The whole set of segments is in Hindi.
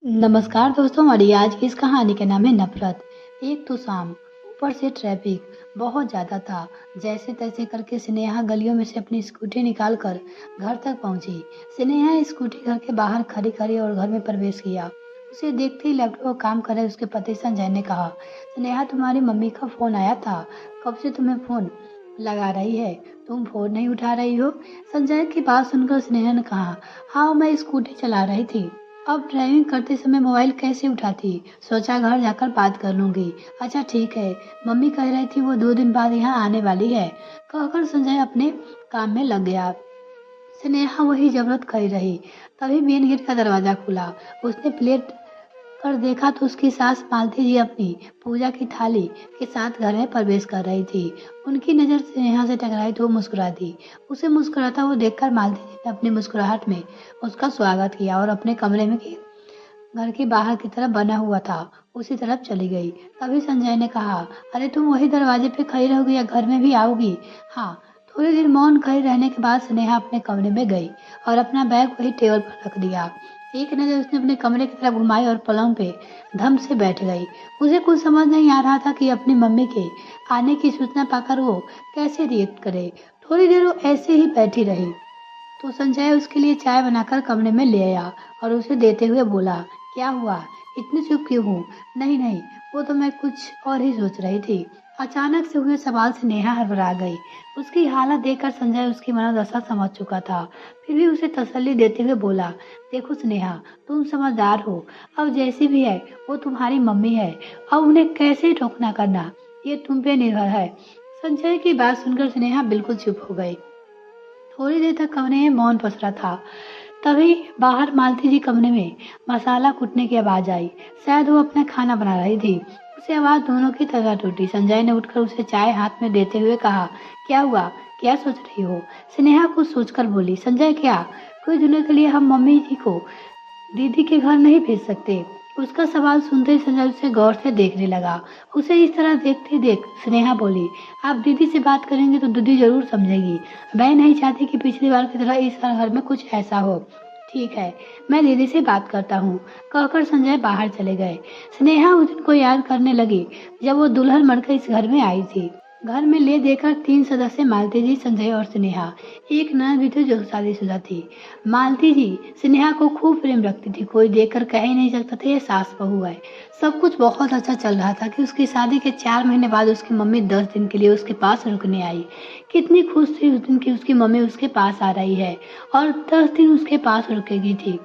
नमस्कार दोस्तों, हमारी आज की इस कहानी का नाम है नफरत। एक तो शाम, ऊपर से ट्रैफिक बहुत ज़्यादा था। जैसे-तैसे करके स्नेहा गलियों में से अपनी स्कूटी निकाल कर घर तक पहुंची। स्नेहा स्कूटी घर के बाहर खड़ी करी और घर में प्रवेश किया। उसे देखते ही लैपटॉप पर काम कर रहे उसके पति संजय ने कहा, स्नेहा तुम्हारी मम्मी का फ़ोन आया था। कब से तुम्हें फ़ोन लगा रही है, तुम फ़ोन नहीं उठा रही हो। संजय की बात सुनकर स्नेहा ने कहा, हाँ मैं स्कूटी चला रही थी। अब ड्राइविंग करते समय मोबाइल कैसे उठाती? सोचा घर जाकर बात कर लूंगी। अच्छा ठीक है, मम्मी कह रही थी वो 2 दिन बाद यहाँ आने वाली है। कहकर संजय अपने काम में लग गया। स्नेहा वही जबरत खड़ी रही। तभी मेन गेट का दरवाजा खुला। उसने प्लेट कर देखा तो उसकी सास मालती जी अपनी पूजा की थाली के साथ घर में प्रवेश कर रही थी। उनकी नजर स्नेहा से टकराई तो वो मुस्कुरा दी। उसे मुस्कुराता हुआ देखकर मालती जी ने अपनी मुस्कुराहट में उसका स्वागत किया और अपने कमरे में घर के बाहर की तरफ बना हुआ था, उसी तरफ चली गई। तभी संजय ने कहा, अरे तुम वही दरवाजे पे खड़ी रहोगी या घर में भी आओगी? हाँ। थोड़ी देर मौन खड़ी रहने के बाद स्नेहा अपने कमरे में गई और अपना बैग वही टेबल पर रख दिया। एक नजर उसने अपने कमरे की तरफ घुमाई और पलंग पे धम से बैठ गई। उसे कुछ समझ नहीं आ रहा था कि अपनी मम्मी के आने की सूचना पाकर वो कैसे रिएक्ट करे। थोड़ी देर वो ऐसे ही बैठी रही तो संजय उसके लिए चाय बनाकर कमरे में ले आया और उसे देते हुए बोला, क्या हुआ, इतनी चुप क्यों हूँ? नहीं नहीं, वो तो मैं कुछ और ही सोच रही थी। अचानक से हुए सवाल से नेहा हड़बड़ा गई। उसकी हालत देखकर संजय उसकी मनोदशा समझ चुका था। फिर भी उसे तसल्ली देते हुए बोला, देखो स्नेहा, तुम समझदार हो। अब जैसी भी है वो तुम्हारी मम्मी है। अब उन्हें कैसे टोकना करना ये तुम पे निर्भर है। संजय की बात सुनकर स्नेहा बिल्कुल चुप हो गई। थोड़ी देर तक कमरे में मौन पसरा था। तभी बाहर मालती जी कमरे में मसाला कूटने की आवाज आई। शायद वो अपना खाना बना रही थी। उसे आवाज दोनों की तरह टूटी। संजय ने उठकर उसे चाय हाथ में देते हुए कहा, क्या हुआ, क्या सोच रही हो? स्नेहा कुछ सोचकर बोली, संजय क्या, कुछ दिनों के लिए हम मम्मी जी को दीदी के घर नहीं भेज सकते? उसका सवाल सुनते ही संजय उसे गौर से देखने लगा। उसे इस तरह देखते देख स्नेहा बोली, आप दीदी से बात करेंगे तो दीदी जरूर समझेगी। मैं नहीं चाहती कि पिछली बार की तरह इस घर में कुछ ऐसा हो। ठीक है, मैं दीदी से बात करता हूँ। कहकर संजय बाहर चले गए। स्नेहा उस दिन को याद करने लगी जब वो दुल्हन बनकर इस घर में आई थी। घर में ले देकर 3 सदस्य मालती जी, संजय और स्नेहा। एक ननद भी थी जो शादीशुदा थी। मालती जी स्नेहा को खूब प्रेम रखती थी। कोई देखकर कह ही नहीं सकता था ये सास बहू है। सब कुछ बहुत अच्छा चल रहा था कि उसकी शादी के 4 महीने बाद उसकी मम्मी 10 दिन के लिए उसके पास रुकने आई। कितनी खुश थी उस दिन की उसकी मम्मी उसके पास आ रही है और 10 दिन उसके पास रुकेगी थी।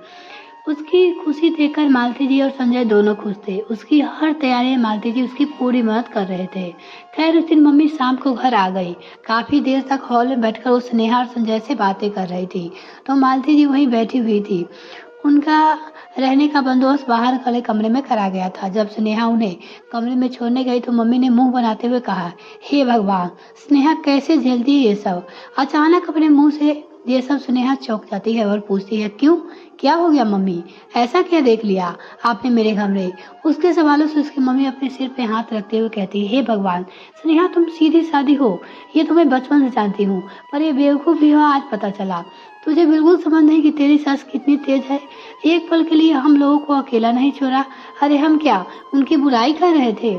उसकी खुशी देखकर मालती जी और संजय दोनों खुश थे। उसकी हर तैयारी में मालती जी उसकी पूरी मदद कर रहे थे। खैर उस दिन मम्मी शाम को घर आ गई। काफी देर तक हॉल में बैठकर वो स्नेहा और संजय से बातें कर रही थी तो मालती जी वहीं बैठी हुई थी। उनका रहने का बंदोबस्त बाहर वाले कमरे में करा गया था। जब स्नेहा उन्हें कमरे में छोड़ने गई तो मम्मी ने मुंह बनाते हुए कहा, हे भगवान, स्नेहा कैसे झेलती है ये सब। अचानक अपने मुंह से ये सब स्नेहा चौंक जाती है और पूछती है, क्यों, क्या हो गया मम्मी, ऐसा क्या देख लिया आपने मेरे कमरे? उसके सवालों से उसकी मम्मी अपने सिर पे हाथ रखते हुए कहती है, हे भगवान, स्नेहा तुम सीधी सादी हो, ये तो मैं बचपन से जानती हूँ, पर ये बेवकूफ भी हो आज पता चला। तुझे बिल्कुल समझ नहीं कि तेरी सास कितनी तेज है। एक पल के लिए हम लोगों को अकेला नहीं छोड़ा। अरे हम क्या उनकी बुराई कर रहे थे?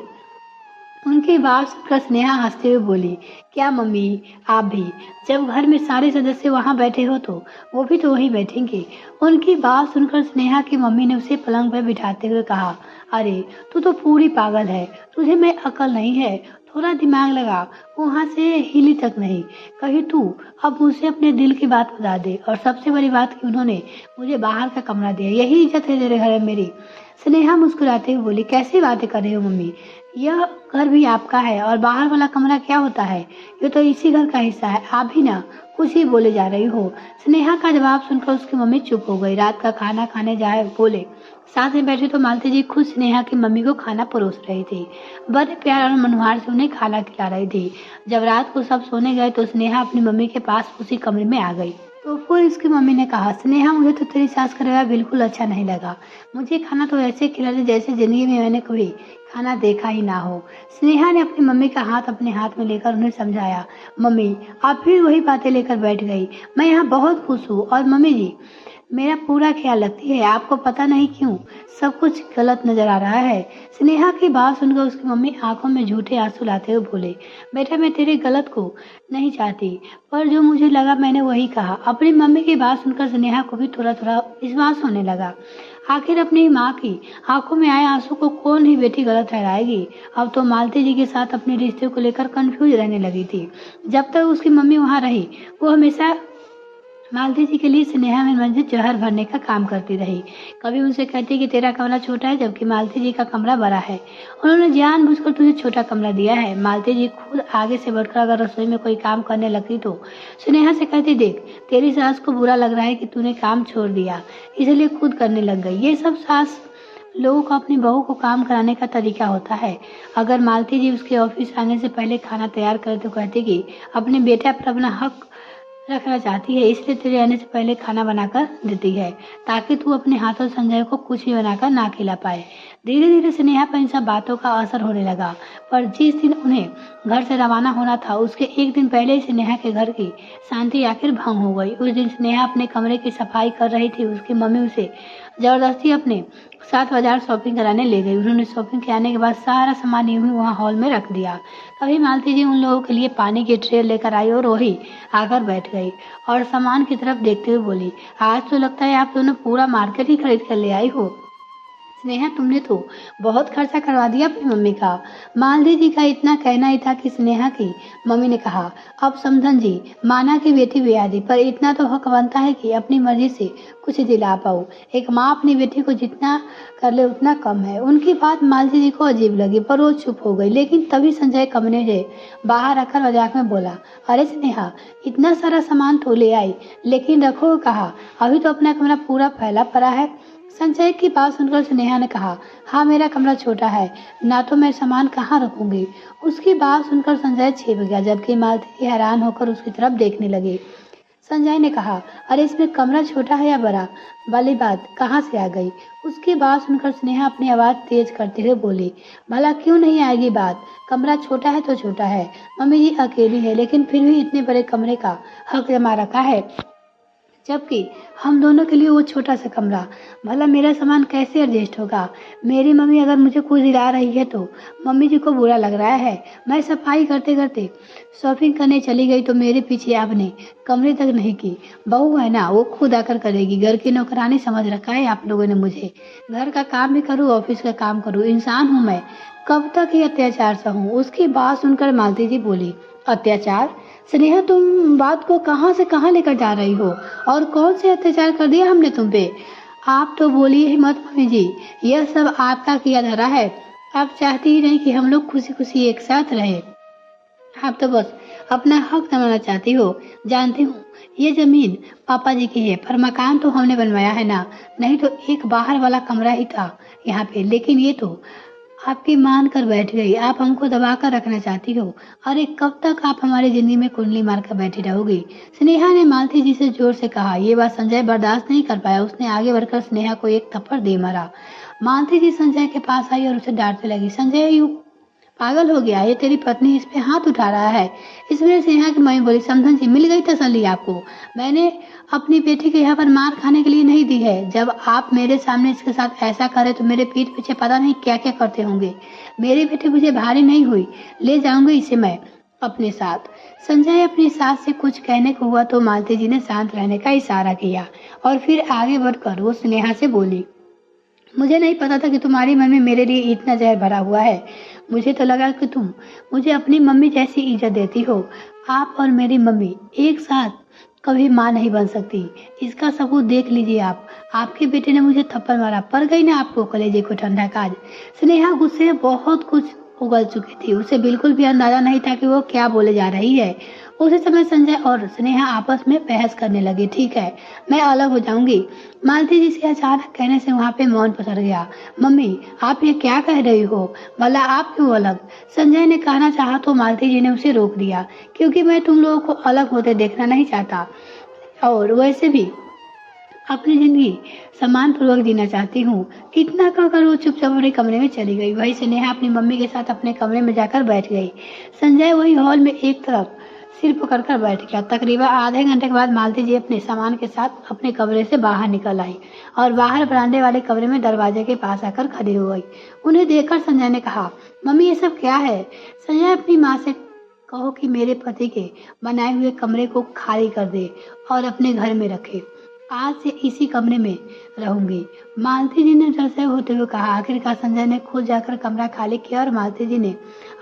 उनकी बात सुनकर स्नेहा हंसते हुए बोली, क्या मम्मी, आप भी जब घर में सारे सदस्य वहां बैठे हो तो वो भी तो वहीं बैठेंगे। उनकी बात सुनकर स्नेहा की मम्मी ने उसे पलंग पर बिठाते हुए कहा, अरे तू तो पूरी पागल है, तुझे में अकल नहीं है, थोड़ा दिमाग लगा, वहां से हिली तक नहीं। कहीं तू अब मुझसे अपने दिल की बात बता दे। और सबसे बड़ी बात कि उन्होंने मुझे बाहर का कमरा दिया, यही इज्जत है तेरे घर में मेरी। स्नेहा मुस्कुराते हुए बोली, कैसी बातें कर रही हो मम्मी, यह घर भी आपका है और बाहर वाला कमरा क्या होता है, ये तो इसी घर का हिस्सा है। आप भी ना कुछ ही बोले जा रही हो। स्नेहा का जवाब सुनकर उसकी मम्मी चुप हो गई। रात का खाना खाने जाए बोले साथ में बैठे तो मालती जी खुद स्नेहा की मम्मी को खाना परोस रही थी। बड़े प्यार और मनुहार से उन्हें खाना खिला रही थी। जब रात को सब सोने गए तो स्नेहा अपनी मम्मी के पास उसी कमरे में आ गई। तो फिर इसकी मम्मी ने कहा, स्नेहा मुझे तो तेरी सास का रवैया बिल्कुल अच्छा नहीं लगा। मुझे खाना तो ऐसे खिला रही जैसे जिंदगी में मैंने कभी खाना देखा ही ना हो। स्नेहा ने अपनी मम्मी का हाथ अपने हाथ में लेकर उन्हें समझाया। मम्मी आप फिर वही बातें लेकर बैठ गई। मैं यहाँ बहुत खुश हूँ और मम्मी जी मेरा पूरा ख्याल रखती है। आपको पता नहीं क्यों सब कुछ गलत नज़र आ रहा है। स्नेहा की बात सुनकर उसकी मम्मी आँखों में झूठे आँसू लाते हुए बोले, बेटा मैं तेरे गलत को नहीं चाहती, पर जो मुझे लगा मैंने वही कहा। अपनी मम्मी की बात सुनकर स्नेहा को भी थोड़ा-थोड़ा विश्वास होने लगा। आखिर अपनी माँ की आँखों में आए आँसू को कौन ही बेटी गलत ठहराएगी। अब तो मालती जी के साथ अपने रिश्ते को लेकर कन्फ्यूज़ रहने लगी थी। जब तक उसकी मम्मी वहाँ रही, वो हमेशा मालती जी के लिए स्नेहा में मंजिल जहर भरने का काम करती रही। कभी उनसे कहती कि तेरा कमरा छोटा है, जबकि मालती जी का कमरा बड़ा है। उन्होंने जानबूझकर तुझे छोटा कमरा दिया है। मालती जी खुद आगे से बढ़कर अगर रसोई में कोई काम करने लगती तो स्नेहा से कहती, देख तेरी सास को बुरा लग रहा है कि तूने काम छोड़ दिया, इसलिए खुद करने लग गई। ये सब सास लोगों का अपनी बहू को काम कराने का तरीका होता है। अगर मालती जी उसके ऑफिस आने से पहले खाना तैयार करे तो कहती कि अपने बेटा पर अपना हक रखना चाहती है, इसलिए तेरे आने से पहले खाना बनाकर देती है, ताकि तू अपने हाथों से संजय को कुछ भी बनाकर ना खिला पाए। धीरे धीरे स्नेहा पर इन सब बातों का असर होने लगा, पर जिस दिन उन्हें घर से रवाना होना था उसके एक दिन पहले ही स्नेहा के घर की शांति आखिर भंग हो गई। उस दिन स्नेहा अपने कमरे की सफाई कर रही थी। उसकी मम्मी उसे जबरदस्ती अपने साथ बाजार शॉपिंग कराने ले गई। उन्होंने शॉपिंग के आने के बाद सारा सामान यूं ही वहाँ हॉल में रख दिया। तभी मालती जी उन लोगों के लिए पानी की ट्रे लेकर आई और वही आकर बैठ गई और सामान की तरफ देखते हुए बोली, आज तो लगता है आप दोनों पूरा मार्केट ही खरीद कर ले आई हो। स्नेहा तुमने तो बहुत खर्चा करवा दिया अपनी मम्मी का। मालती जी का इतना कहना ही था कि स्नेहा की मम्मी ने कहा, अब समधन जी माना की बेटी बेयादी, पर इतना तो हक बनता है कि अपनी मर्जी से कुछ दिला पाऊँ। एक माँ अपनी बेटी को जितना कर ले उतना कम है। उनकी बात मालती जी को अजीब लगी, पर वो चुप हो गई। लेकिन तभी संजय कमरे से बाहर आकर मजाक में बोला, अरे स्नेहा इतना सारा सामान तो ले आई, लेकिन रखो कहाँ? अभी तो अपना कमरा पूरा फैला पड़ा है। संजय की बात सुनकर स्नेहा ने कहा, हाँ मेरा कमरा छोटा है ना, तो मैं सामान कहाँ रखूंगी। उसकी बात सुनकर संजय छिप गया, जबकि मालती जी हैरान होकर उसकी तरफ देखने लगी। संजय ने कहा, अरे इसमें कमरा छोटा है या बड़ा वाली बात कहाँ से आ गई? उसकी बात सुनकर स्नेहा अपनी आवाज़ तेज करते हुए बोली, भला क्यों नहीं आएगी बात? कमरा छोटा है तो छोटा है, मम्मी जी अकेली है, लेकिन फिर भी इतने बड़े कमरे का हक जमा रखा है, जबकि हम दोनों के लिए वो छोटा सा कमरा। भला मेरा सामान कैसे एडजस्ट होगा? मेरी मम्मी अगर मुझे कुछ दिला रही है तो मम्मी जी को बुरा लग रहा है। मैं सफाई करते करते शॉपिंग करने चली गई तो मेरे पीछे आपने कमरे तक नहीं की। बहू है ना, वो खुद आकर करेगी। घर की नौकरानी समझ रखा है आप लोगों ने मुझे। घर का काम भी करूँ, ऑफिस का काम करूँ, इंसान हूँ मैं। कब तक ये अत्याचार सहूँ? उसकी बात सुनकर मालती जी बोली, अत्याचार? स्नेहा तुम बात को कहाँ से कहाँ लेकर जा रही हो, और कौन से अत्याचार कर दिया हमने तुम पे? आप तो बोलिए ही मत मम्मी जी, यह सब आपका किया धरा है। आप चाहती ही नहीं कि हम लोग खुशी खुशी एक साथ रहे। आप तो बस अपना हक जमाना चाहती हो। जानती हूँ ये जमीन पापा जी की है, पर मकान तो हमने बनवाया है ना, नहीं तो एक बाहर वाला कमरा ही था यहाँ पे। लेकिन ये तो आपकी मान कर बैठ गई। आप हमको दबा कर रखना चाहती हो। अरे कब तक आप हमारी जिंदगी में कुंडली मार कर बैठी रहोगी? स्नेहा ने मालती जी से जोर से कहा। ये बात संजय बर्दाश्त नहीं कर पाया। उसने आगे बढ़कर स्नेहा को एक थप्पड़ दे मारा। मालती जी संजय के पास आई और उसे डांटने लगी, संजय यू पागल हो गया, ये तेरी पत्नी इस पे हाथ उठा रहा है। इसमें स्नेहा की मम्मी बोली, समधन जी मिल गई तसल्ली आपको। मैंने अपनी बेटी के यहाँ पर मार खाने के लिए नहीं दी है। जब आप मेरे सामने इसके साथ ऐसा करे तो मेरे पीठ पीछे पता नहीं क्या क्या करते होंगे। मेरी बेटी मुझे भारी नहीं हुई, ले जाऊंगी इसे मैं अपने साथ। संजय अपनी सास से कुछ कहने को हुआ तो मालती जी ने शांत रहने का इशारा किया और फिर आगे बढ़कर वो स्नेहा से बोली, मुझे नहीं पता था कि तुम्हारी मन में मेरे लिए इतना जहर भरा हुआ है। मुझे तो लगा कि तुम मुझे अपनी मम्मी जैसी इज्जत देती हो। आप और मेरी मम्मी एक साथ कभी माँ नहीं बन सकती। इसका सबूत देख लीजिए आप। आपके बेटे ने मुझे थप्पड़ मारा, पड़ गई ना आपको कलेजे को ठंडा काज। स्नेहा गुस्से में बहुत कुछ उगल चुकी थी। उसे बिल्कुल भी अंदाजा नहीं था कि वो क्या बोले जा रही है। उसी समय संजय और स्नेहा आपस में बहस करने लगे। ठीक है, मैं अलग हो जाऊंगी। मालती जी से अचानक कहने से वहाँ पे मौन पसर गया। मम्मी आप ये क्या कह रही हो? भला आप क्यों अलग? संजय ने कहना चाहा तो मालती जी ने उसे रोक दिया, क्योंकि मैं तुम लोगों को अलग होते देखना नहीं चाहता, और वैसे भी अपनी जिंदगी सम्मान पूर्वक जीना चाहती हूँ। इतना कहकर वो चुपचाप अपने कमरे में चली गई। वही स्नेहा अपनी मम्मी के साथ अपने कमरे में जाकर बैठ गई। संजय वही हॉल में एक तरफ सिर पकड़कर बैठ गया। तकरीबन आधे घंटे के बाद मालती जी अपने सामान के साथ अपने कमरे से बाहर निकल आई और बाहर बरामदे वाले कमरे में दरवाजे के पास आकर खड़ी हो गई। उन्हें देखकर संजय ने कहा, मम्मी ये सब क्या है? संजय अपनी माँ से कहो कि मेरे पति के बनाए हुए कमरे को खाली कर दे और अपने घर में रखे। आज से इसी कमरे में रहूंगी। मालती जी ने डर से होते हुए कहा। आखिरकार संजय ने खुद जाकर कमरा खाली किया और मालती जी ने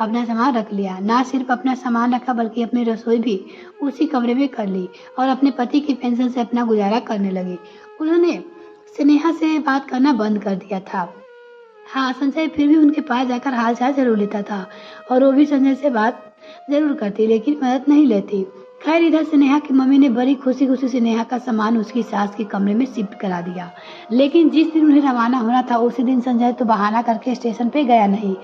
अपना सामान रख लिया। ना सिर्फ अपना सामान रखा बल्कि अपनी रसोई भी उसी कमरे में कर ली और अपने पति की पेंशन से अपना गुजारा करने लगी। उन्होंने स्नेहा से बात करना बंद कर दिया था। हाँ, संजय फिर भी उनके पास जाकर हाल-चाल ज़रूर लेता था और वो भी संजय से बात ज़रूर करती, लेकिन मदद नहीं लेती। खैर, इधर स्नेहा की मम्मी ने बड़ी खुशी-खुशी स्नेहा का सामान उसकी सास के कमरे में शिफ्ट करा दिया। लेकिन जिस दिन उन्हें रवाना होना था, उसी दिन संजय तो बहाना करके स्टेशन पे गया नहीं,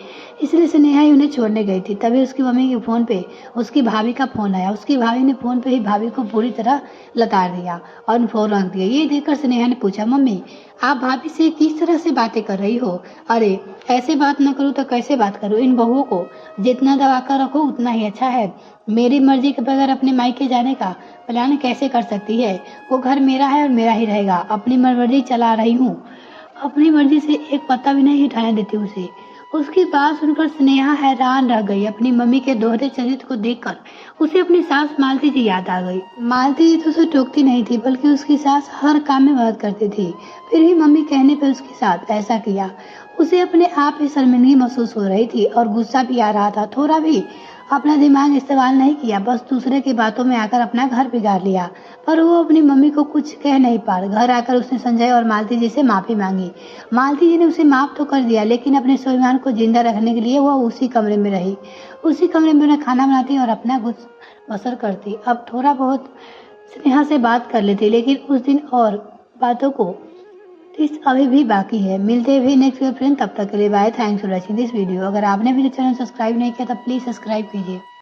इसलिए स्नेहा ही उन्हें छोड़ने गई थी। तभी उसकी मम्मी के फ़ोन पे उसकी भाभी का फ़ोन आया। उसकी भाभी ने फ़ोन पे ही भाभी को पूरी तरह लताड़ दिया और फ़ोन रख दिया। ये देखकर स्नेहा ने पूछा, मम्मी आप भाभी से किस तरह से बातें कर रही हो? अरे ऐसे बात न करूँ तो कैसे बात करूँ? इन बहुओं को जितना दबा कर रखो उतना ही अच्छा है। मेरी मर्जी के बगैर अपने मायके जाने का प्लान कैसे कर सकती है? वो घर मेरा है और मेरा ही रहेगा। अपनी मर्जी चला रही हूँ, अपनी मर्जी से एक पत्ता भी नहीं हिलाने देती उसे। उसकी बात सुनकर स्नेहा हैरान रह गई। अपनी मम्मी के दोहरे चरित्र को देखकर उसे अपनी सास मालती जी याद आ गई। मालती जी तो उसे टोकती नहीं थी बल्कि उसकी सास हर काम में मदद करती थी। फिर भी मम्मी कहने पर उसके साथ ऐसा किया। उसे अपने आप ही शर्मिंदगी महसूस हो रही थी और गुस्सा भी आ रहा था। थोड़ा भी अपना दिमाग इस्तेमाल नहीं किया, बस दूसरे की बातों में आकर अपना घर बिगाड़ लिया। पर वो अपनी मम्मी को कुछ कह नहीं पा रहा। घर आकर उसने संजय और मालती जी से माफ़ी मांगी। मालती जी ने उसे माफ़ तो कर दिया, लेकिन अपने स्वाभिमान को जिंदा रखने के लिए वो उसी कमरे में रही। उसी कमरे में उन्हें खाना बनाती और अपना गुज बसर करती। अब थोड़ा बहुत स्नेहा से बात कर लेती, लेकिन उस दिन और बातों को टेस्ट अभी भी बाकी है। मिलते भी नेक्स्ट फ्रेंड, तब तक के लिए bye. Thanks for watching this video. अगर आपने मेरे चैनल सब्सक्राइब नहीं किया तो प्लीज़ सब्सक्राइब कीजिए।